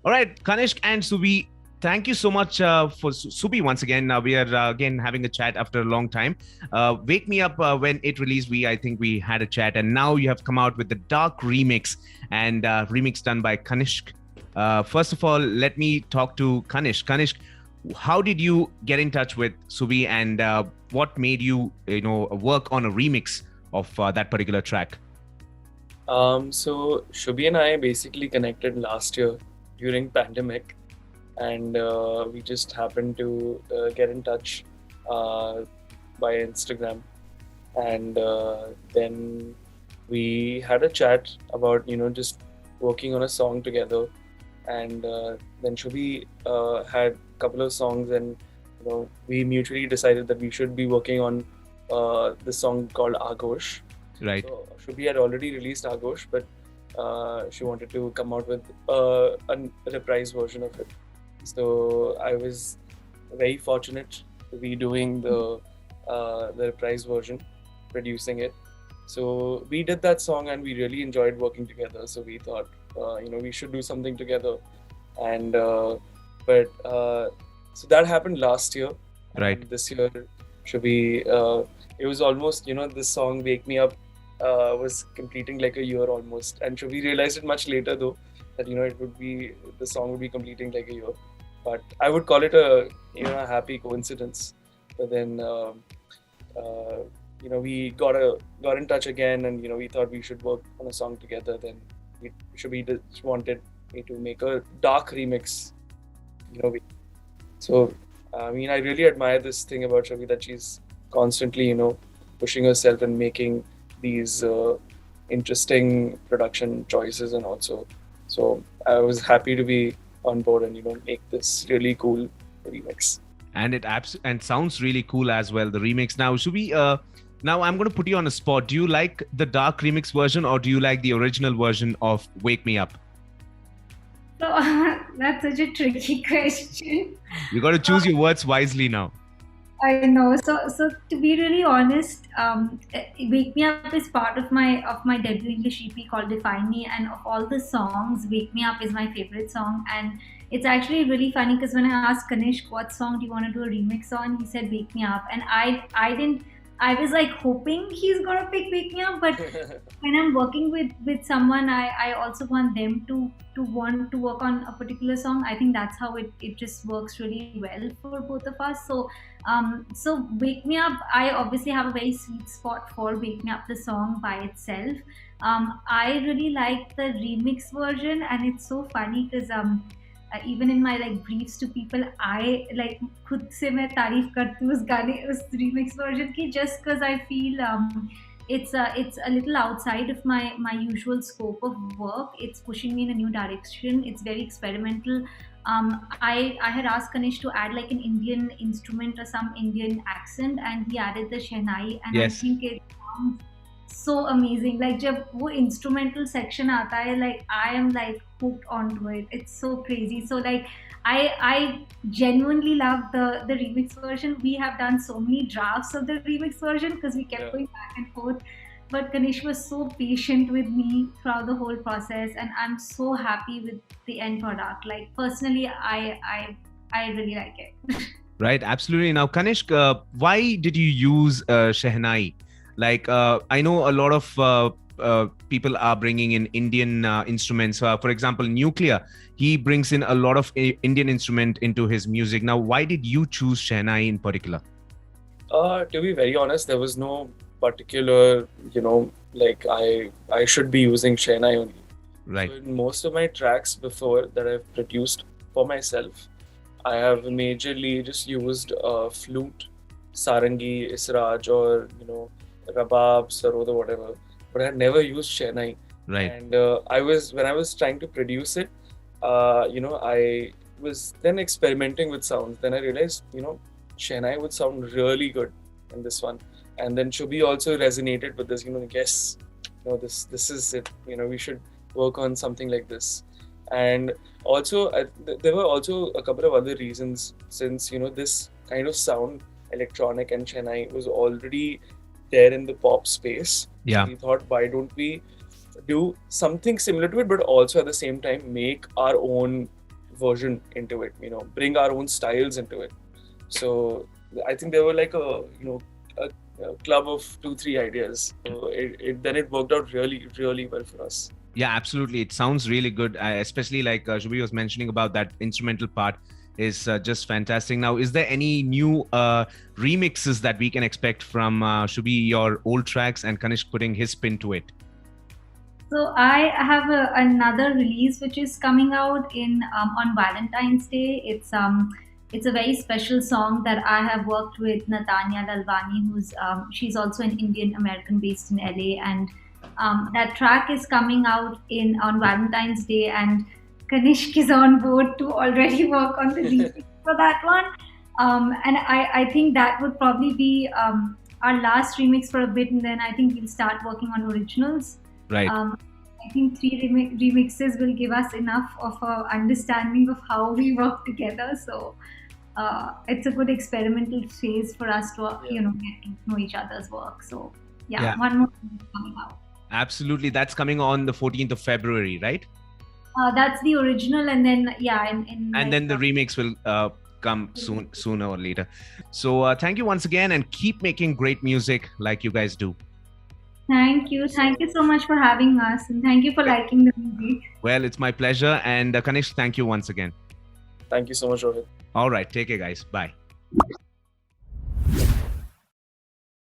All right, Kanishk and Subhi, thank you so much for Subhi once again. We are again having a chat after a long time. Wake Me Up, when it released, I think we had a chat, and now you have come out with the Dark remix and remix done by Kanishk. First of all, let me talk to Kanishk. Kanishk, how did you get in touch with Subhi, and what made you, work on a remix of that particular track? So Shubhi and I basically connected last year during pandemic, and we just happened to get in touch uh, by Instagram, and then we had a chat about just working on a song together, and then Shubhi had a couple of songs, and we mutually decided that we should be working on this song called Agosh. Right. So Shubhi had already released Agosh, but she wanted to come out with a reprise version of it. So I was very fortunate to be doing the reprise version, producing it. So we did that song and we really enjoyed working together. So we thought, we should do something together. And but so that happened last year. Right. And this year, Shubhi, it was almost this song "Wake Me Up" was completing like a year almost, and we realized it much later though that it would be the song would be completing like a year, but I would call it a happy coincidence. But then we got in touch again, and we thought we should work on a song together. Then we just wanted me to make a dark remix. So I mean, I really admire this thing about Shavi, that she's constantly pushing herself and making these interesting production choices, and also so I was happy to be on board and make this really cool remix. And it and sounds really cool as well, the remix. Now should we now I'm going to put you on a spot. Do you like the dark remix version, or do you like the original version of Wake Me Up? So that's such a tricky question. You got to choose your words wisely now. I know. So to be really honest, "Wake Me Up" is part of my debut English EP called "Define Me," and of all the songs, "Wake Me Up" is my favorite song. And it's actually really funny because when I asked Kanishk what song do you want to do a remix on, he said "Wake Me Up," and I didn't. I was like hoping he's gonna pick "Wake Me Up," but when I'm working with someone, I also want them to want to work on a particular song. I think that's how it just works really well for both of us. So Wake Me Up, I obviously have a very sweet spot for Wake Me Up, the song by itself. I really like the remix version, and it's so funny because even in my like briefs to people, I like खुद से मैं तारीफ करती हूँ उस गाने उस remix version की, just because I feel it's a little outside of my usual scope of work. It's pushing me in a new direction. It's very experimental. I had asked Kanish to add like an Indian instrument or some Indian accent, and he added the Chennai, and Yes. I think it sounds so amazing. Like जब वो instrumental section आता है, like I am like hooked onto it. It's so crazy. So like I genuinely love the remix version. We have done so many drafts of the remix version because we kept going back and forth. But Kanish was so patient with me throughout the whole process, and I'm so happy with the end product. Like personally, I really like it. Right, absolutely. Now, Kanishk, why did you use Shehnai? Like, I know a lot of people are bringing in Indian instruments. For example, Nuclear, he brings in a lot of Indian instrument into his music. Now, why did you choose Shehnai in particular? To be very honest, there was no particular, like I should be using Shehnai only. Right. So in most of my tracks before that I've produced for myself, I have majorly just used flute, sarangi, israj, or rabab, sarod, or whatever. But I had never used Shehnai. Right. And when I was trying to produce it, I was then experimenting with sounds. Then I realized, Shehnai would sound really good in this one. And then Shubhi also resonated with this. Yes, this is it. We should work on something like this. And also, there were also a couple of other reasons, since this kind of sound, electronic and Chennai, was already there in the pop space. Yeah. So we thought, why don't we do something similar to it, but also at the same time make our own version into it, bring our own styles into it. So I think there were like a club of 2-3 ideas. So then it worked out really, really well for us. Yeah, absolutely. It sounds really good, especially like Subhi was mentioning about that instrumental part is just fantastic. Now, is there any new remixes that we can expect from Subhi, your old tracks, and Kanishk putting his spin to it? So I have another release which is coming out in on Valentine's Day. It's a very special song that I have worked with Natanya Lalwani, who's she's also an Indian American based in LA, and that track is coming out on Valentine's Day, and Kanishk is on board to already work on the remix for that one. And I think that would probably be our last remix for a bit, and then I think we'll start working on originals. Right. I think 3 remixes will give us enough of a understanding of how we work together. So it's a good experimental phase for us to get to know each other's work. So one more thing is coming out. Absolutely, that's coming on the 14th of February, right? That's the original, and then and then the remix will come sooner or later. So thank you once again, and keep making great music like you guys do. Thank you so much for having us, and thank you for liking the music. Well, it's my pleasure, and Kanishk, thank you once again. Thank you so much, Rohit. All right, take care, guys. Bye.